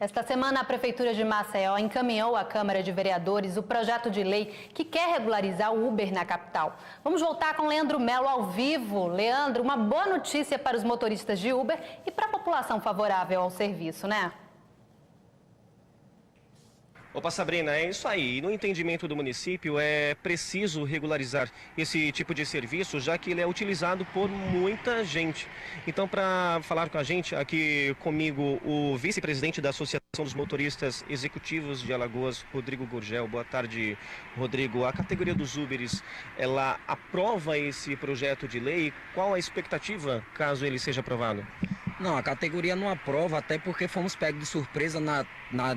Esta semana, a Prefeitura de Maceió encaminhou à Câmara de Vereadores o projeto de lei que quer regularizar o Uber na capital. Vamos voltar com Leandro Melo ao vivo. Leandro, uma boa notícia para os motoristas de Uber e para a população favorável ao serviço, né? Opa, Sabrina, é isso aí. No entendimento do município, é preciso regularizar esse tipo de serviço, já que ele é utilizado por muita gente. Então, para falar com a gente, aqui comigo, o vice-presidente da Associação dos Motoristas Executivos de Alagoas, Rodrigo Gurgel. Boa tarde, Rodrigo. A categoria dos Uberes, ela aprova esse projeto de lei? Qual a expectativa, caso ele seja aprovado? Não, a categoria não aprova, até porque fomos pegos de surpresa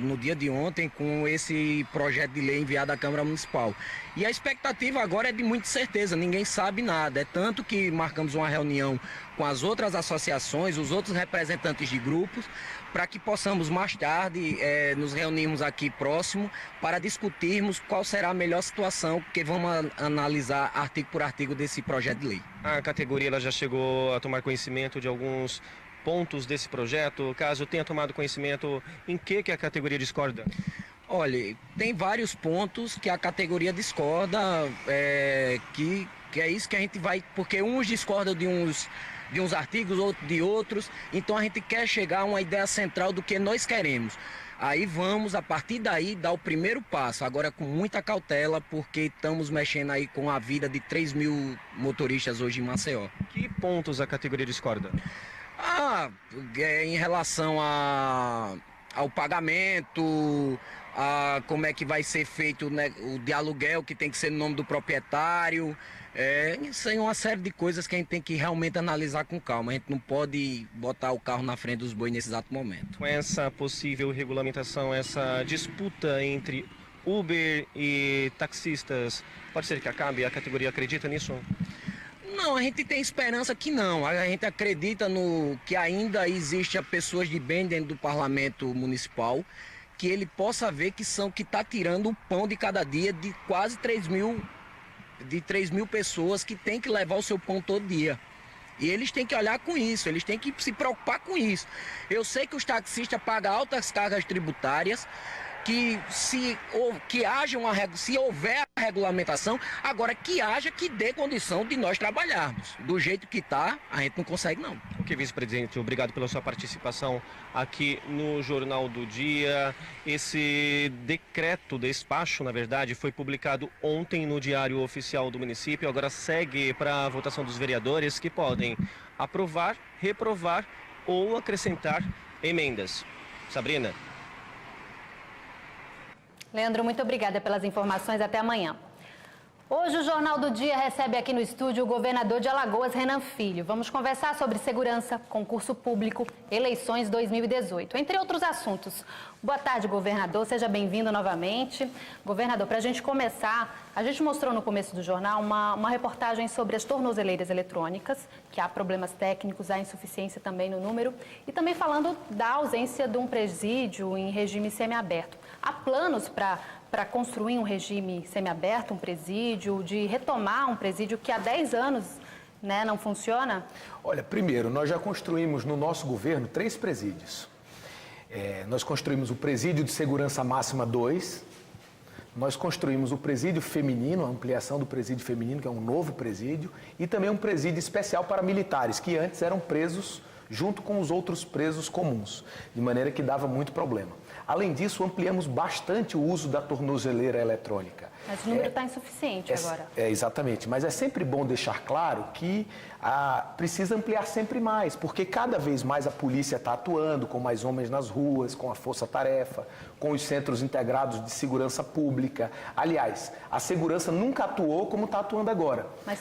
no dia de ontem com esse projeto de lei enviado à Câmara Municipal. E a expectativa agora é de muita certeza, ninguém sabe nada. É tanto que marcamos uma reunião com as outras associações, os outros representantes de grupos, para que possamos mais tarde nos reunirmos aqui próximo para discutirmos qual será a melhor situação, porque vamos analisar artigo por artigo desse projeto de lei. A categoria ela já chegou a tomar conhecimento de alguns pontos desse projeto? Caso tenha tomado conhecimento, em que a categoria discorda? Olha, tem vários pontos que a categoria discorda, que é isso que a gente vai, porque uns discordam de uns artigos, outros de outros, então a gente quer chegar a uma ideia central do que nós queremos. Aí vamos, a partir daí, dar o primeiro passo, agora com muita cautela, porque estamos mexendo aí com a vida de 3 mil motoristas hoje em Maceió. Que pontos a categoria discorda? Em relação ao pagamento, a como é que vai ser feito, né, o de aluguel, que tem que ser no nome do proprietário. Isso aí é uma série de coisas que a gente tem que realmente analisar com calma. A gente não pode botar o carro na frente dos bois nesse exato momento. Com essa possível regulamentação, essa disputa entre Uber e taxistas, pode ser que acabe? A categoria acredita nisso? Não, a gente tem esperança que não. A gente acredita que ainda existe pessoas de bem dentro do parlamento municipal, que ele possa ver que está tirando o pão de cada dia de quase 3 mil pessoas que tem que levar o seu pão todo dia. E eles têm que olhar com isso, eles têm que se preocupar com isso. Eu sei que os taxistas pagam altas cargas tributárias, se houver a regulamentação, agora que dê condição de nós trabalharmos. Do jeito que está, a gente não consegue não. Ok, vice-presidente, obrigado pela sua participação aqui no Jornal do Dia. Esse decreto, despacho, na verdade, foi publicado ontem no Diário Oficial do município, agora segue para a votação dos vereadores, que podem aprovar, reprovar ou acrescentar emendas. Sabrina. Leandro, muito obrigada pelas informações. Até amanhã. Hoje o Jornal do Dia recebe aqui no estúdio o governador de Alagoas, Renan Filho. Vamos conversar sobre segurança, concurso público, eleições 2018, entre outros assuntos. Boa tarde, governador. Seja bem-vindo novamente. Governador, para a gente começar, a gente mostrou no começo do jornal uma reportagem sobre as tornozeleiras eletrônicas, que há problemas técnicos, há insuficiência também no número, e também falando da ausência de um presídio em regime semiaberto. Há planos para construir um regime semiaberto, um presídio, de retomar um presídio que há 10 anos, né, não funciona? Olha, primeiro, nós já construímos no nosso governo 3 presídios. Nós construímos o Presídio de Segurança Máxima 2, nós construímos o Presídio Feminino, a ampliação do Presídio Feminino, que é um novo presídio, e também um presídio especial para militares, que antes eram presos junto com os outros presos comuns, de maneira que dava muito problema. Além disso, ampliamos bastante o uso da tornozeleira eletrônica. Mas o número está insuficiente agora. Exatamente, mas é sempre bom deixar claro que precisa ampliar sempre mais, porque cada vez mais a polícia está atuando com mais homens nas ruas, com a força-tarefa, com os centros integrados de segurança pública. Aliás, a segurança nunca atuou como está atuando agora. Mas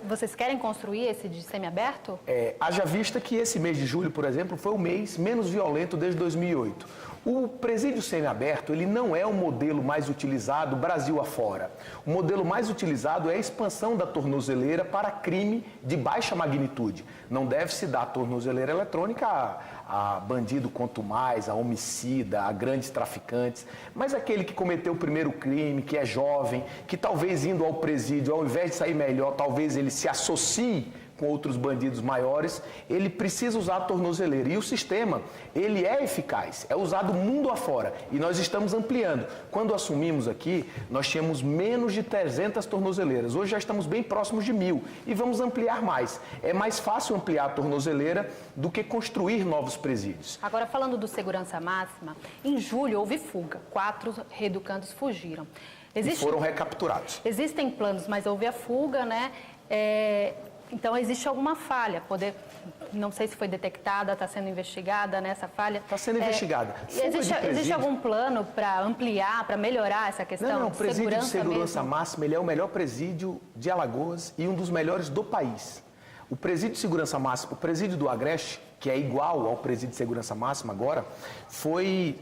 vocês querem construir esse de semiaberto? Haja vista que esse mês de julho, por exemplo, foi o mês menos violento desde 2008. O presídio semiaberto, ele não é o modelo mais utilizado Brasil afora. O modelo mais utilizado é a expansão da tornozeleira para crime de baixa magnitude. Não deve se dar tornozeleira eletrônica a bandido quanto mais, a homicida, a grandes traficantes, mas aquele que cometeu o primeiro crime, que é jovem, que talvez indo ao presídio, ao invés de sair melhor, talvez ele se associe com outros bandidos maiores, ele precisa usar a tornozeleira. E o sistema, ele é eficaz, é usado mundo afora. E nós estamos ampliando. Quando assumimos aqui, nós tínhamos menos de 300 tornozeleiras. Hoje já estamos bem próximos de 1.000 e vamos ampliar mais. É mais fácil ampliar a tornozeleira do que construir novos presídios. Agora, falando do segurança máxima, em julho houve fuga. 4 reeducandos fugiram. E foram recapturados. Existem planos, mas houve a fuga, né? Então, existe alguma falha? Não sei se foi detectada, está sendo investigada nessa falha. Está sendo investigada. Existe algum plano para ampliar, para melhorar essa questão? Não, o presídio de segurança máxima, ele é o melhor presídio de Alagoas e um dos melhores do país. O presídio de segurança máxima, o presídio do Agreste, que é igual ao presídio de segurança máxima agora, foi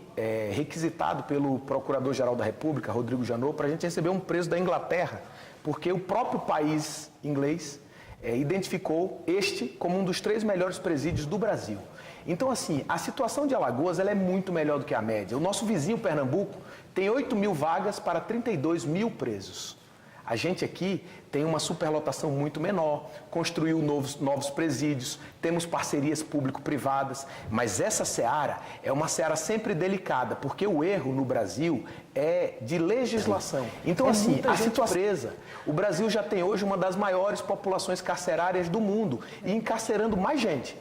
requisitado pelo Procurador-Geral da República, Rodrigo Janot, para a gente receber um preso da Inglaterra, porque o próprio país inglês identificou este como um dos 3 melhores presídios do Brasil. Então, assim, a situação de Alagoas ela é muito melhor do que a média. O nosso vizinho, Pernambuco, tem 8.000 vagas para 32.000 presos. A gente aqui tem uma superlotação muito menor, construiu novos presídios, temos parcerias público-privadas, mas essa seara é uma seara sempre delicada, porque o erro no Brasil é de legislação. Então, assim, a situação presa. O Brasil já tem hoje uma das maiores populações carcerárias do mundo e encarcerando mais gente.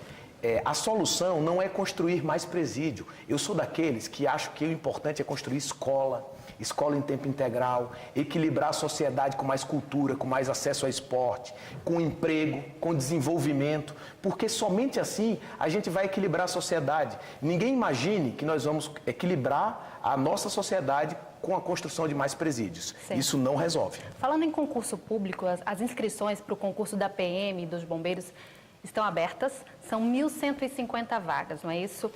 A solução não é construir mais presídio. Eu sou daqueles que acham que o importante é construir escola em tempo integral, equilibrar a sociedade com mais cultura, com mais acesso ao esporte, com emprego, com desenvolvimento, porque somente assim a gente vai equilibrar a sociedade. Ninguém imagine que nós vamos equilibrar a nossa sociedade com a construção de mais presídios. Certo. Isso não resolve. Falando em concurso público, as inscrições para o concurso da PM e dos bombeiros estão abertas, são 1.150 vagas, não é isso?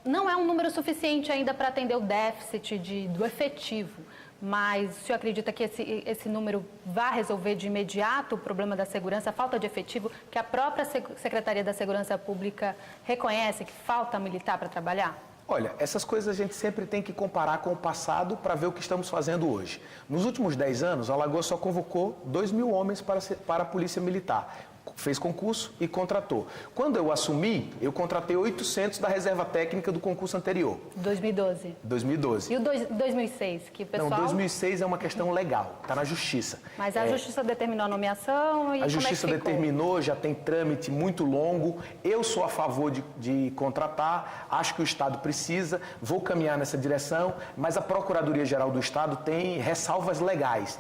Não é um número suficiente ainda para atender o déficit do efetivo, mas o senhor acredita que esse número vai resolver de imediato o problema da segurança, a falta de efetivo, que a própria Secretaria da Segurança Pública reconhece que falta militar para trabalhar? Olha, essas coisas a gente sempre tem que comparar com o passado para ver o que estamos fazendo hoje. Nos últimos 10 anos, a Alagoas só convocou 2.000 homens para a Polícia Militar. Fez concurso e contratou. Quando eu assumi, eu contratei 800 da reserva técnica do concurso anterior. 2012. 2012. E o 2006, que o pessoal... Não, 2006 é uma questão legal, está na Justiça. Mas a Justiça determinou a nomeação e a Justiça determinou, já tem trâmite muito longo. Eu sou a favor de contratar, acho que o Estado precisa, vou caminhar nessa direção, mas a Procuradoria-Geral do Estado tem ressalvas legais,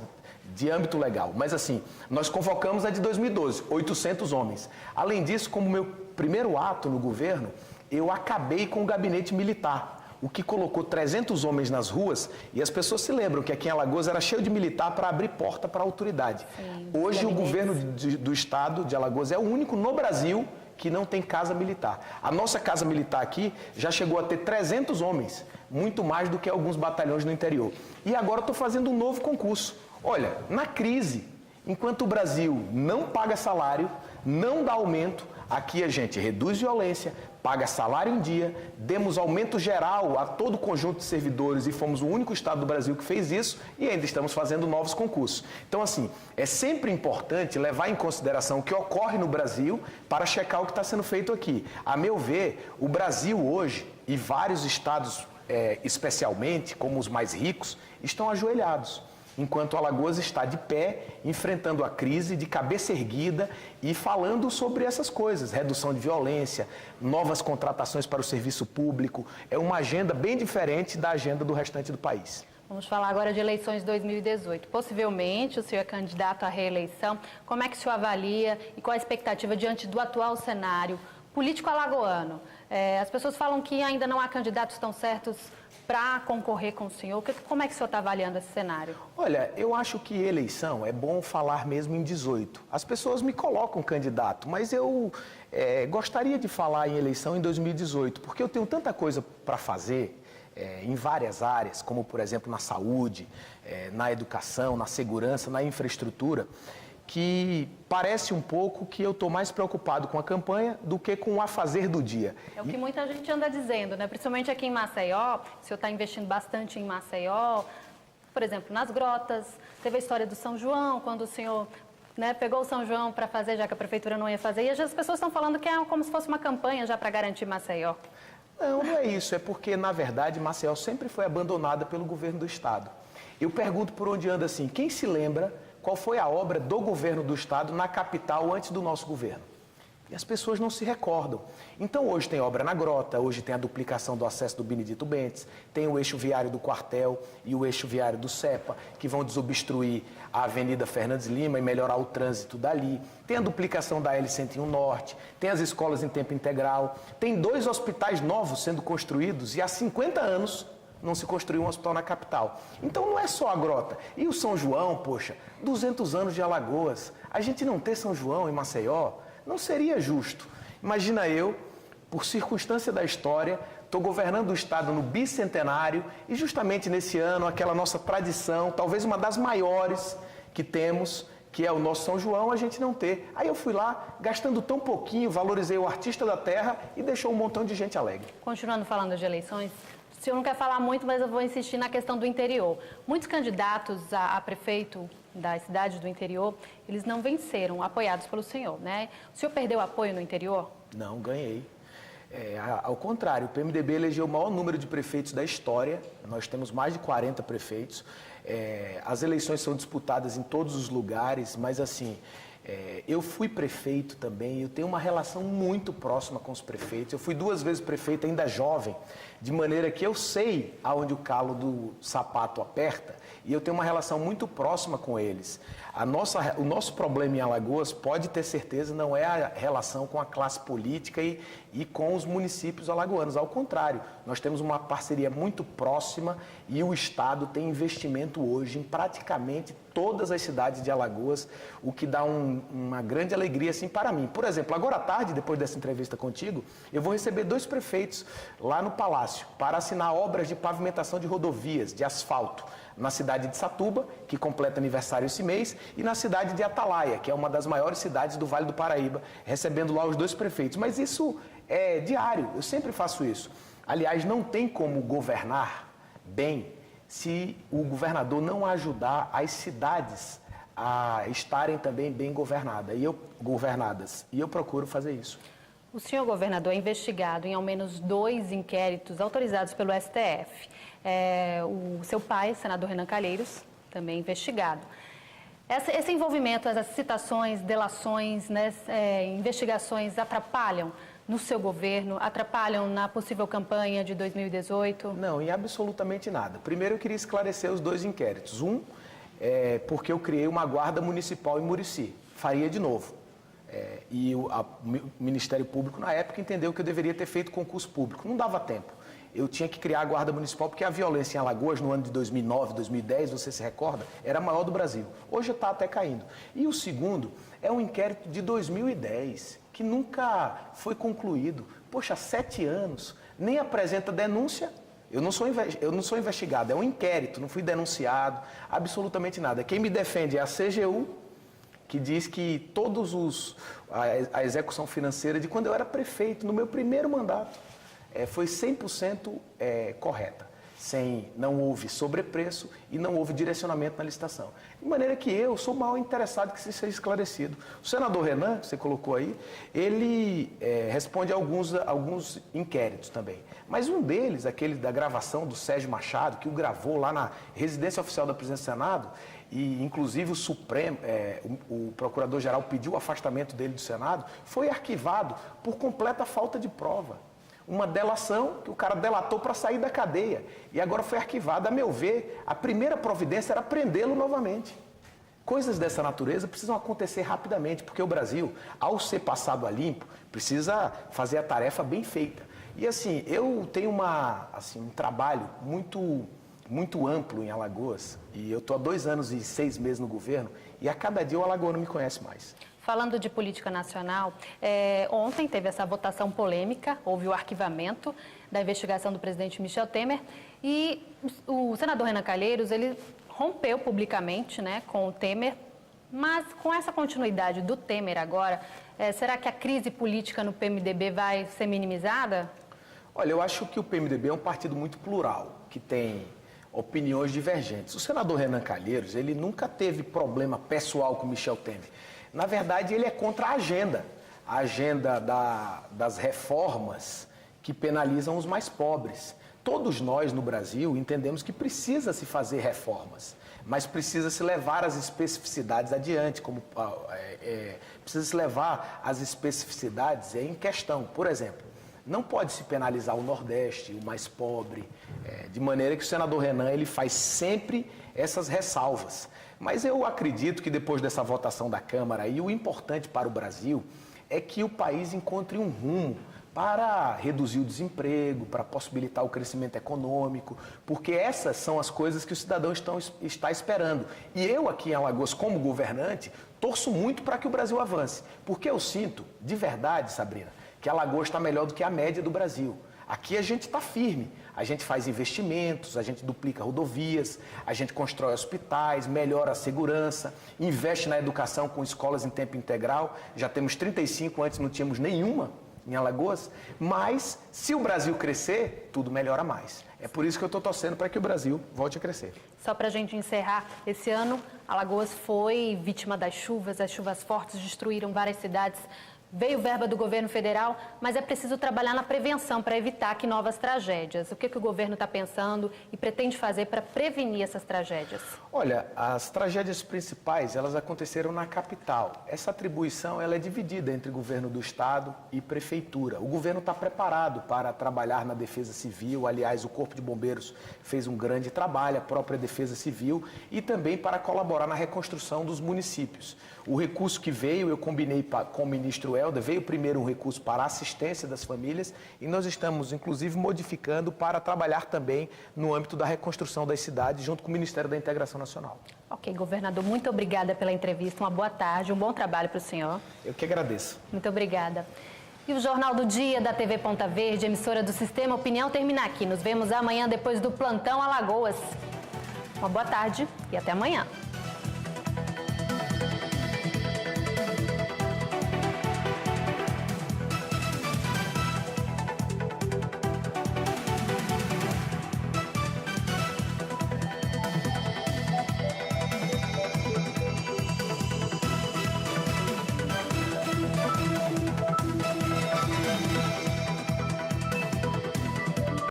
de âmbito legal. Mas assim, nós convocamos a de 2012, 800 homens. Além disso, como meu primeiro ato no governo, eu acabei com o gabinete militar, o que colocou 300 homens nas ruas, e as pessoas se lembram que aqui em Alagoas era cheio de militar para abrir porta para a autoridade. Sim, hoje o governo do estado de Alagoas é o único no Brasil que não tem casa militar. A nossa casa militar aqui já chegou a ter 300 homens, muito mais do que alguns batalhões no interior. E agora estou fazendo um novo concurso. Olha, na crise, enquanto o Brasil não paga salário, não dá aumento, aqui a gente reduz violência, paga salário em dia, demos aumento geral a todo o conjunto de servidores e fomos o único estado do Brasil que fez isso e ainda estamos fazendo novos concursos. Então, assim, é sempre importante levar em consideração o que ocorre no Brasil para checar o que está sendo feito aqui. A meu ver, o Brasil hoje e vários estados, especialmente, como os mais ricos, estão ajoelhados. Enquanto Alagoas está de pé, enfrentando a crise, de cabeça erguida e falando sobre essas coisas, redução de violência, novas contratações para o serviço público. É uma agenda bem diferente da agenda do restante do país. Vamos falar agora de eleições 2018. Possivelmente o senhor é candidato à reeleição. Como é que o senhor avalia e qual a expectativa diante do atual cenário político alagoano? As pessoas falam que ainda não há candidatos tão certos para concorrer com o senhor. Como é que o senhor está avaliando esse cenário? Olha, eu acho que eleição é bom falar mesmo em 18. As pessoas me colocam candidato, mas eu gostaria de falar em eleição em 2018, porque eu tenho tanta coisa para fazer em várias áreas, como, por exemplo, na saúde, na educação, na segurança, na infraestrutura, que parece um pouco que eu estou mais preocupado com a campanha do que com o afazer do dia. É o que muita gente anda dizendo, né? Principalmente aqui em Maceió, o senhor está investindo bastante em Maceió, por exemplo, nas grotas, teve a história do São João, quando o senhor né? Pegou o São João para fazer, já que a prefeitura não ia fazer, e as pessoas estão falando que é como se fosse uma campanha já para garantir Maceió. Não, não é isso. É porque, na verdade, Maceió sempre foi abandonada pelo governo do estado. Eu pergunto por onde anda assim, quem se lembra qual foi a obra do governo do estado na capital antes do nosso governo? E as pessoas não se recordam. Então hoje tem obra na Grota, hoje tem a duplicação do acesso do Benedito Bentes, tem o eixo viário do Quartel e o eixo viário do Cepa, que vão desobstruir a Avenida Fernandes Lima e melhorar o trânsito dali. Tem a duplicação da L101 Norte, tem as escolas em tempo integral, tem 2 hospitais novos sendo construídos e há 50 anos não se construiu um hospital na capital. Então não é só a Grota. E o São João, poxa, 200 anos de Alagoas, a gente não ter São João em Maceió, não seria justo. Imagina eu, por circunstância da história, estou governando o estado no bicentenário e justamente nesse ano, aquela nossa tradição, talvez uma das maiores que temos, que é o nosso São João, a gente não ter. Aí eu fui lá, gastando tão pouquinho, valorizei o artista da terra e deixou um montão de gente alegre. Continuando falando de eleições, o senhor não quer falar muito, mas eu vou insistir na questão do interior. Muitos candidatos a prefeito das cidades do interior, eles não venceram, apoiados pelo senhor, né? O senhor perdeu apoio no interior? Não, ganhei. Ao contrário, o PMDB elegeu o maior número de prefeitos da história, nós temos mais de 40 prefeitos. As eleições são disputadas em todos os lugares, mas assim, eu fui prefeito também, eu tenho uma relação muito próxima com os prefeitos. Eu fui 2 vezes prefeito ainda jovem, de maneira que eu sei aonde o calo do sapato aperta e eu tenho uma relação muito próxima com eles. O nosso problema em Alagoas, pode ter certeza, não é a relação com a classe política e com os municípios alagoanos. Ao contrário, nós temos uma parceria muito próxima e o Estado tem investimento hoje em praticamente todas as cidades de Alagoas, o que dá uma grande alegria assim, para mim. Por exemplo, agora à tarde, depois dessa entrevista contigo, eu vou receber 2 prefeitos lá no Palácio para assinar obras de pavimentação de rodovias, de asfalto, na cidade de Satuba, que completa aniversário esse mês, e na cidade de Atalaia, que é uma das maiores cidades do Vale do Paraíba, recebendo lá os 2 prefeitos. Mas isso é diário, eu sempre faço isso. Aliás, não tem como governar bem se o governador não ajudar as cidades a estarem também bem governadas. E eu procuro fazer isso. O senhor governador é investigado em ao menos 2 inquéritos autorizados pelo STF. O seu pai, senador Renan Calheiros, também investigado. Esse envolvimento, as citações, delações, né, investigações atrapalham no seu governo, atrapalham na possível campanha de 2018? Não, em absolutamente nada. Primeiro eu queria esclarecer os 2 inquéritos. Porque eu criei uma guarda municipal em Murici. Faria de novo. O Ministério Público, na época, entendeu que eu deveria ter feito concurso público. Não dava tempo. Eu tinha que criar a Guarda Municipal, porque a violência em Alagoas, no ano de 2009, 2010, você se recorda, era a maior do Brasil. Hoje está até caindo. E o segundo é um inquérito de 2010, que nunca foi concluído. Poxa, 7 anos, nem apresenta denúncia. Eu não sou investigado, é um inquérito, não fui denunciado, absolutamente nada. Quem me defende é a CGU, que diz que a execução financeira de quando eu era prefeito, no meu primeiro mandato, foi 100% correta. Não houve sobrepreço e não houve direcionamento na licitação. De maneira que eu sou mal interessado que isso seja esclarecido. O senador Renan, que você colocou aí, ele responde a alguns inquéritos também. Mas um deles, aquele da gravação do Sérgio Machado, que o gravou lá na residência oficial da presidência do Senado, e inclusive o procurador-geral pediu o afastamento dele do Senado, foi arquivado por completa falta de prova. Uma delação que o cara delatou para sair da cadeia e agora foi arquivada. A meu ver, a primeira providência era prendê-lo novamente. Coisas dessa natureza precisam acontecer rapidamente, porque o Brasil, ao ser passado a limpo, precisa fazer a tarefa bem feita. E assim, eu tenho um trabalho muito amplo em Alagoas, e eu estou há 2 anos e 6 meses no governo, e a cada dia o alagoano me conhece mais. Falando de política nacional, ontem teve essa votação polêmica, houve o arquivamento da investigação do presidente Michel Temer e o senador Renan Calheiros, ele rompeu publicamente, né, com o Temer, mas com essa continuidade do Temer agora, será que a crise política no PMDB vai ser minimizada? Olha, eu acho que o PMDB é um partido muito plural, que tem opiniões divergentes. O senador Renan Calheiros, ele nunca teve problema pessoal com Michel Temer. Na verdade, ele é contra a agenda das reformas que penalizam os mais pobres. Todos nós no Brasil entendemos que precisa se fazer reformas, mas precisa se levar as especificidades adiante, precisa se levar as especificidades em questão. Por exemplo, não pode se penalizar o Nordeste, o mais pobre, de maneira que o senador Renan ele faz sempre essas ressalvas. Mas eu acredito que depois dessa votação da Câmara, o importante para o Brasil é que o país encontre um rumo para reduzir o desemprego, para possibilitar o crescimento econômico, porque essas são as coisas que o cidadão está esperando. E eu aqui em Alagoas, como governante, torço muito para que o Brasil avance, porque eu sinto, de verdade, Sabrina, que Alagoas está melhor do que a média do Brasil. Aqui a gente está firme, a gente faz investimentos, a gente duplica rodovias, a gente constrói hospitais, melhora a segurança, investe na educação com escolas em tempo integral, já temos 35, antes não tínhamos nenhuma em Alagoas, mas se o Brasil crescer, tudo melhora mais. É por isso que eu estou torcendo para que o Brasil volte a crescer. Só para a gente encerrar, esse ano Alagoas foi vítima das chuvas, as chuvas fortes destruíram várias cidades. Veio verba do governo federal, mas é preciso trabalhar na prevenção para evitar que novas tragédias. O que o governo está pensando e pretende fazer para prevenir essas tragédias? Olha, as tragédias principais, elas aconteceram na capital. Essa atribuição ela é dividida entre governo do estado e prefeitura. O governo está preparado para trabalhar na defesa civil. Aliás, o Corpo de Bombeiros fez um grande trabalho, a própria defesa civil, e também para colaborar na reconstrução dos municípios. O recurso que veio, eu combinei com o ministro Helder, veio primeiro um recurso para a assistência das famílias e nós estamos, inclusive, modificando para trabalhar também no âmbito da reconstrução das cidades, junto com o Ministério da Integração Nacional. Ok, governador, muito obrigada pela entrevista, uma boa tarde, um bom trabalho para o senhor. Eu que agradeço. Muito obrigada. E o Jornal do Dia da TV Ponta Verde, emissora do Sistema Opinião, termina aqui. Nos vemos amanhã depois do Plantão Alagoas. Uma boa tarde e até amanhã.